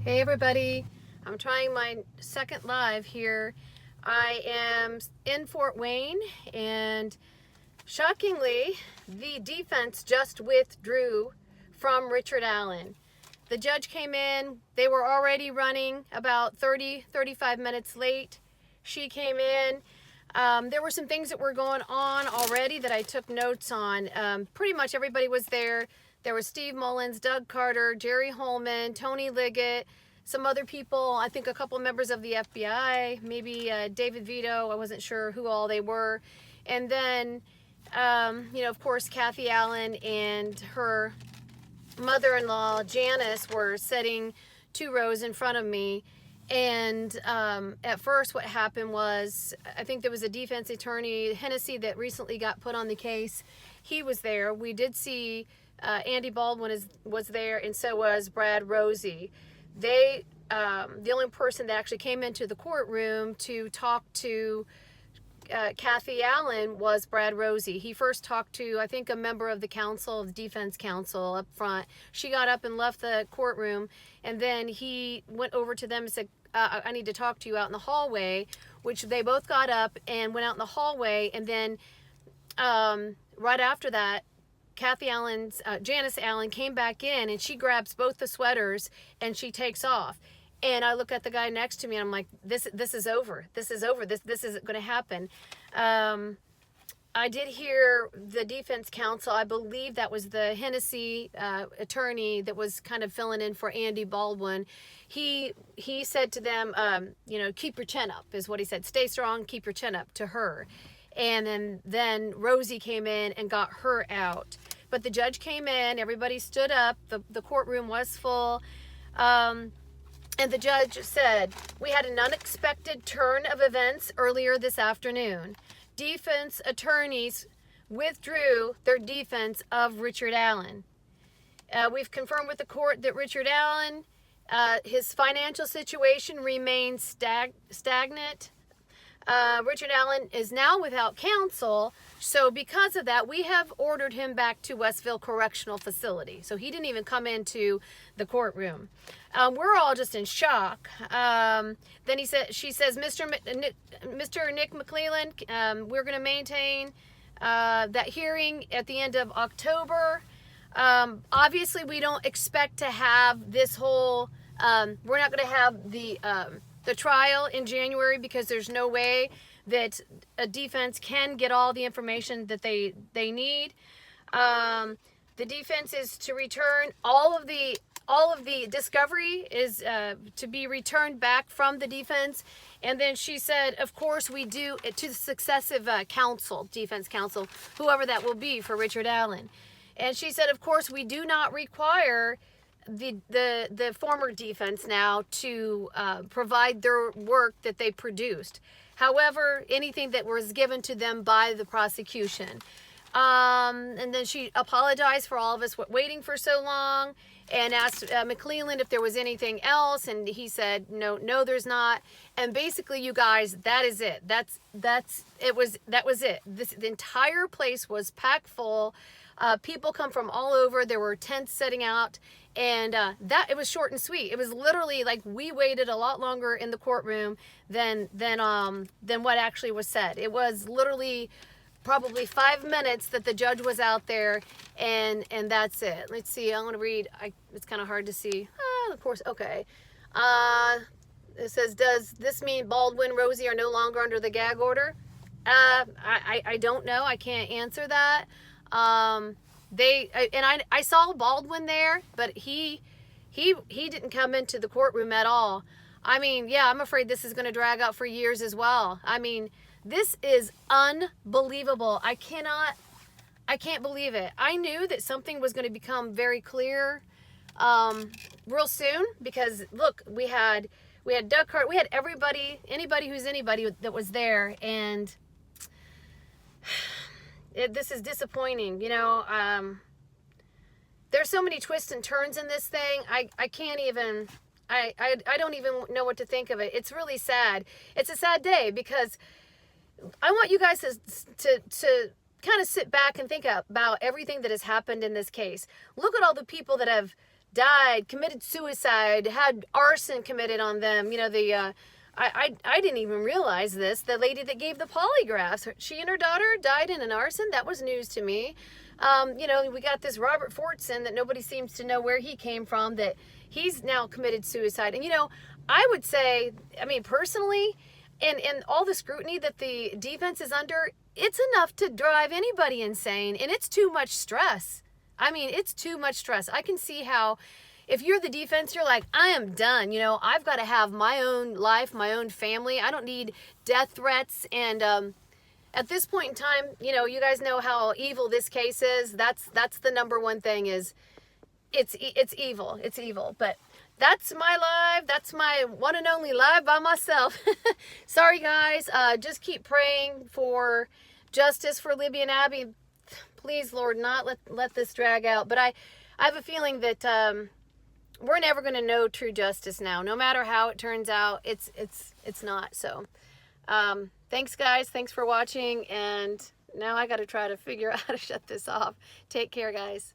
Hey everybody, I'm trying my second live here. I am in Fort Wayne and shockingly, the defense just withdrew from Richard Allen. The judge came in, they were already running about 35 minutes late. She came in. There were some things that were going on already that I took notes on. Pretty much everybody was there. There was Steve Mullins, Doug Carter, Jerry Holman, Tony Liggett, some other people, I think a couple members of the FBI, maybe David Vito, I wasn't sure who all they were. And then, of course, Kathy Allen and her mother-in-law, Janice, were sitting 2 rows in front of me. And at first what happened was, I think there was a defense attorney, Hennessy, that recently got put on the case. He was there. We did see Andy Baldwin was there, and so was Brad Rosie. The only person that actually came into the courtroom to talk to Kathy Allen was Brad Rosie. He first talked to, I think, a member of the council, of the defense counsel up front. She got up and left the courtroom, and then he went over to them and said, I need to talk to you out in the hallway, which they both got up and went out in the hallway. And then right after that, Janice Allen came back in, and she grabs both the sweaters and she takes off. And I look at the guy next to me and I'm like, this is over. This is over. This isn't going to happen. I did hear the defense counsel, I believe that was the Hennessy attorney that was kind of filling in for Andy Baldwin. He said to them, keep your chin up, is what he said. Stay strong, keep your chin up, to her. And then Rosie came in and got her out. But the judge came in, everybody stood up, the courtroom was full. And the judge said, we had an unexpected turn of events earlier this afternoon. Defense attorneys withdrew their defense of Richard Allen. We've confirmed with the court that Richard Allen, his financial situation remains stagnant. Richard Allen is now without counsel, so because of that, we have ordered him back to Westville Correctional Facility. So he didn't even come into the courtroom. We're all just in shock. Then she says, Mr. Nick McClelland, we're going to maintain that hearing at the end of October. Obviously, we don't expect to have this whole. We're not going to have the trial in January, because there's no way that a defense can get all the information that they need. The defense is to return all of the discovery is to be returned back from the defense. And then she said, of course, we do to the successive defense counsel, whoever that will be for Richard Allen. And she said, of course, we do not require the former defense now to provide their work that they produced. However, anything that was given to them by the prosecution. And then she apologized for all of us waiting for so long, and asked McClelland if there was anything else, and he said no, there's not. And basically, you guys, that is it. That was it. The entire place was packed full. People come from all over. There were tents setting out, and it was short and sweet. It was literally like we waited a lot longer in the courtroom than what actually was said. It was literally probably 5 minutes that the judge was out there, and that's it. Let's see. I'm going to read. It's kind of hard to see. Of course. Okay. It says, does this mean Baldwin, Rosie are no longer under the gag order? I don't know. I can't answer that. I saw Baldwin there, but he didn't come into the courtroom at all. I mean, yeah, I'm afraid this is going to drag out for years as well. I mean, this is unbelievable. I can't believe it. I knew that something was going to become very clear real soon, because look, we had Doug Carter, we had anybody who's anybody that was there, and this is disappointing. There's so many twists and turns in this thing. I can't even. I don't even know what to think of it. It's really sad. It's a sad day, because I want you guys to kind of sit back and think about everything that has happened in this case. Look at all the people that have died, committed suicide, had arson committed on them. You know, I didn't even realize this. The lady that gave the polygraphs, she and her daughter died in an arson. That was news to me. You know, we got this Robert Fortson that nobody seems to know where he came from, that he's now committed suicide. And, you know, I would say, I mean, personally, and all the scrutiny that the defense is under, it's enough to drive anybody insane, and it's too much stress. I mean, it's too much stress. I can see how if you're the defense, you're like, I am done. You know, I've got to have my own life, my own family. I don't need death threats. And at this point in time, you know, you guys know how evil this case is. That's the number one thing is it's evil. It's evil. But that's my live. That's my one and only live by myself. Sorry, guys. Just keep praying for justice for Libby and Abby. Please, Lord, not let this drag out. But I have a feeling that we're never going to know true justice now. No matter how it turns out, it's not. So thanks, guys. Thanks for watching. And now I got to try to figure out how to shut this off. Take care, guys.